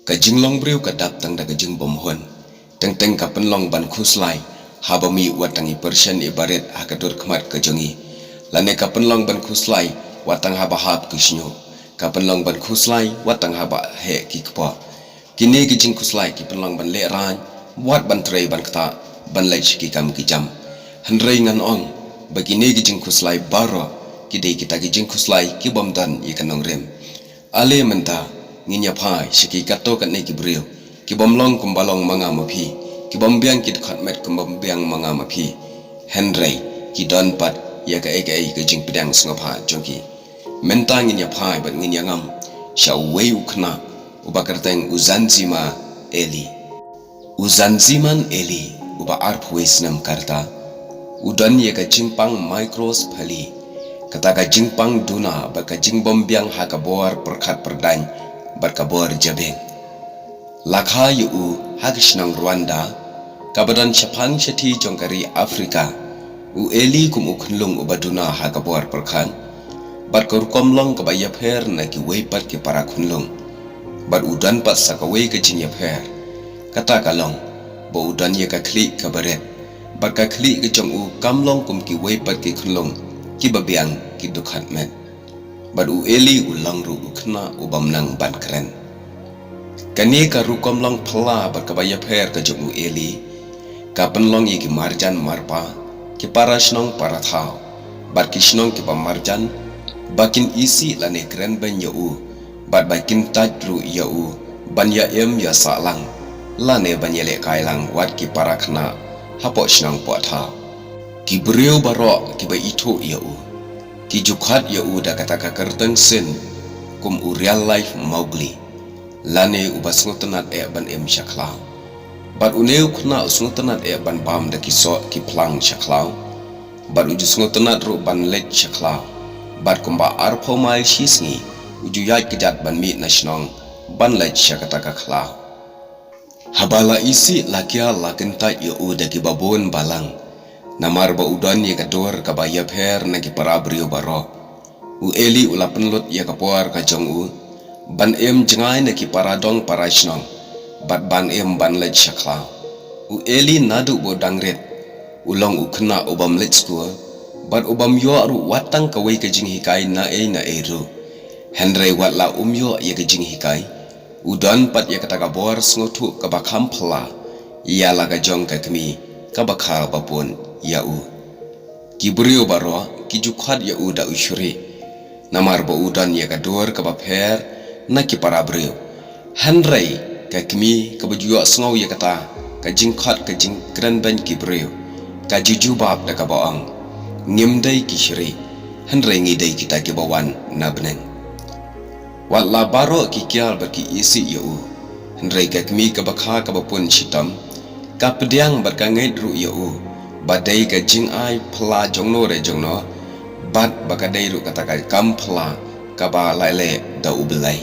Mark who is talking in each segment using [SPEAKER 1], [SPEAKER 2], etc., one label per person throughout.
[SPEAKER 1] Kajinglong briu kadap tang da kajing bomhon teng ka penlong ban khuslai habami watang i Persian ibaret hakadur khamat kajongi lane ka penlong ban khuslai watang habahab kisnyo ka penlong ban khuslai watang haba he ki kpa kini kijing khuslai ki penlong ban le ran wat ban trei ban kta ban lai ki kam ki jam handrei ngan ong bagini kijing khuslai baro kidei kita kijing khuslai ki bomdan i kanong rem ale menta nginya phai shiki kato kan ne ki brio ki bomlong kumbalong manga mapi ki bombyang ki khatmet kumbyang manga mapi henrei ki don pat ya ka eka ki jing pedang sngopa jongki menta nginya phai bat nginya ngam sha wei ukna ubakarteng uzanzima eli uzanziman eli uba arphuisnam karta udan ya ka jingpang micros phali kata ka jingpang duna ba ka jingbombyang hakabor perkhat perdany berkabur jabeng lakha yu hagishnang Rwanda kabadan syapang syati jongkari Afrika u eli kum ukhnlung ubaduna hakabur perkhan barkur komlong kabaya pher na ki weipat ki para khunlung bar udan pat sakawei ke jinya pher kata kalong bo udan ye ka khli kabaret bar ka khli ke jong u kamlong kum ki weipat ki khunlung ki babiang ki dukhat met bad u eli ulang ru ukna ubamnang ban keren kani ka rukom long phla bakabaya pher ka jung u eli ka penlong yi ki marjan marpa ki parashnong parathau bad kishnong ki pamarjan bakin isi lane keren ben ya u bad bakin tajru ya u ban ya em ya salang lane ban yele kailang wat ki parakhna hapo shnong po tha ki breu baro ki ba itu ya u ki jukhat ya uda kata kakerteng sen kum u real life Mowgli lane ubasngotanat e ban em shaklau bar uneu khna usngotanat e ban bam da kiso ki plang shaklau bar ujusngotanat ru ban let shaklau bar kumba arpho mai shisngi uju yai kijat ban mi nashnong ban let shakata ka khlau habala isi lakia lakenta ya uda ki babon balang namar ba udan ye kador ka baya pher na ki para brio baro u eli ula penlut ye kapor ka jong u ban em jengai na ki para dong para shnong bat ban em ban let shakla u eli nadu bo dangret ulong u khna ubam let sku bat ubam yo ru watang ka wei ka jing hikai na e ru henrei watla yo ye ka jing hikai udan pat ye kata ka bor sngotu ka bakham phla ya la ka jong ka kmi ka bakha bapun ya u ki brio baro ki jukhat ya u da ushuri namar bo udan ya ka dor ka bapher na ki para brio hanrei ka kmi ka bujo sngaw ya kata ka jingkhat ka jing kran ban ki brio ka juju bab da ka baang ngimdai ki shri hanrei ngi dai kita ki bawan na bnen walla baro ki kyal bar ki isi ya u hanrei ka kmi ka bakha ka bapun shitam ka pediang bar ka ngai ru ya u badai ka jing ai phla jongno re jongno bat bakadai ru kata ka kam phla ka ba laile da ublai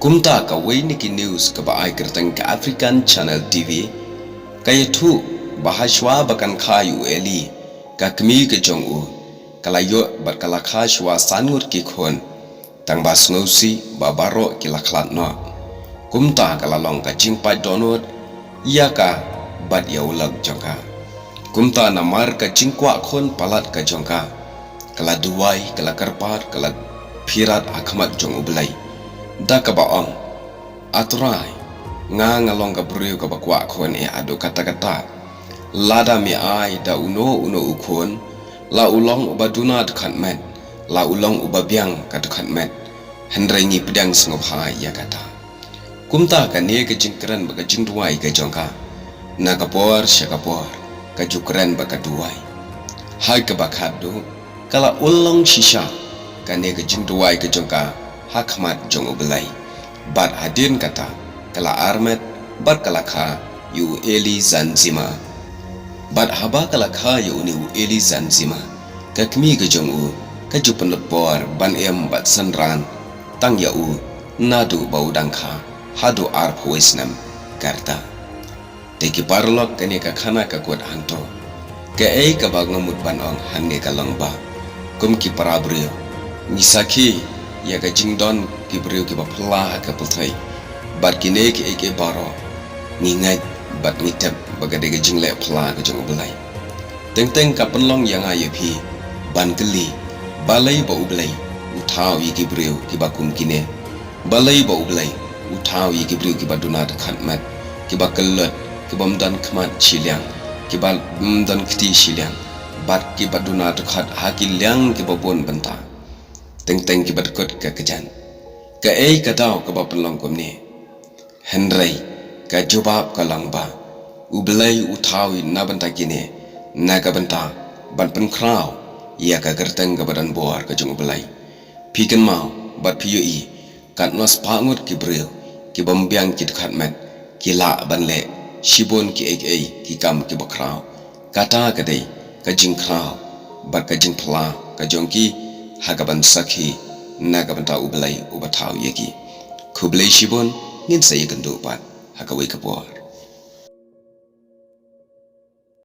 [SPEAKER 1] kumta ka wainiki news ka ba ai kertang ka African Channel TV ka yathu bahashwa bakan khayu eli ka kmi ka jong u kala yo bat kala khashwa sanur ki khon tang bas ngosi ba baro ki lakhlat no kumta kala long ka jing pa donot ya ka bat ya ulag jongka kumta namar ka jingkwa khon palat ka jongka kala duwai kala karpat kala phirat akhmat jong ublai da ka baong atrai ngalong ka brio ka bakwa khon e ado kata kata lada mi ai da uno ukhon la ulong ubaduna dkhatmet la ulong ubabyang ka dkhatmet henrengi pedang sngophai ya kata kumta ka ne ka jingkran ba ka jingduai ka jongka na kapor syakapor kajukran bakaduai hai ka bakhadu kala ulong shisha kane ka jingduai ka jongka hakmat jong ublai bat hadin kata kala armet bar kala kha yu eli zanzima bat haba kala kha yu ni eli zanzima ka kmi ka jong u ka jupan por ban em bat sanran tang ya u nadu baudang kha hadu ar phoisnam karta teki parlok kani ka khana ka kuat hanto ke ei ka bagnamut banong hanne ka longba kum ki parabrio misaki ya ka jingdon ki brio ki bapla ka puthai bat kine ki eke baro ngingai bat ngitep bagade ke jingle pla ke jong belai teng ka penlong yang aye phi ban keli balai ba ublai uthau yi ki breu ki bakum kine balai ba ublai uthau yi ki breu ki baduna de khatmat ki bakelot ki bomdan khmat chiliang ki bal dan kti chiliang bat ki baduna de khat hakil liang ki babon banta teng ki badkot ka kejan ka ei ka daw ka ba penlong komne henrai ka jobab ka langba ublai uthau na banta kine na ka banta ban pen krau ia ka gerteng ka badan bor ka jong ublai piken mau bat piyo i kat nos pangut ki breu ki bombiang ki khatmat ki la ban le shibon ki ek ei ki kam ki bakrau kata ka dei ka jing krau bat ka jing pla ka jong ki hagaban sakhi nagabanta ublai ubathau yeki kublai shibon ngin sai kan do pat hakawai kapor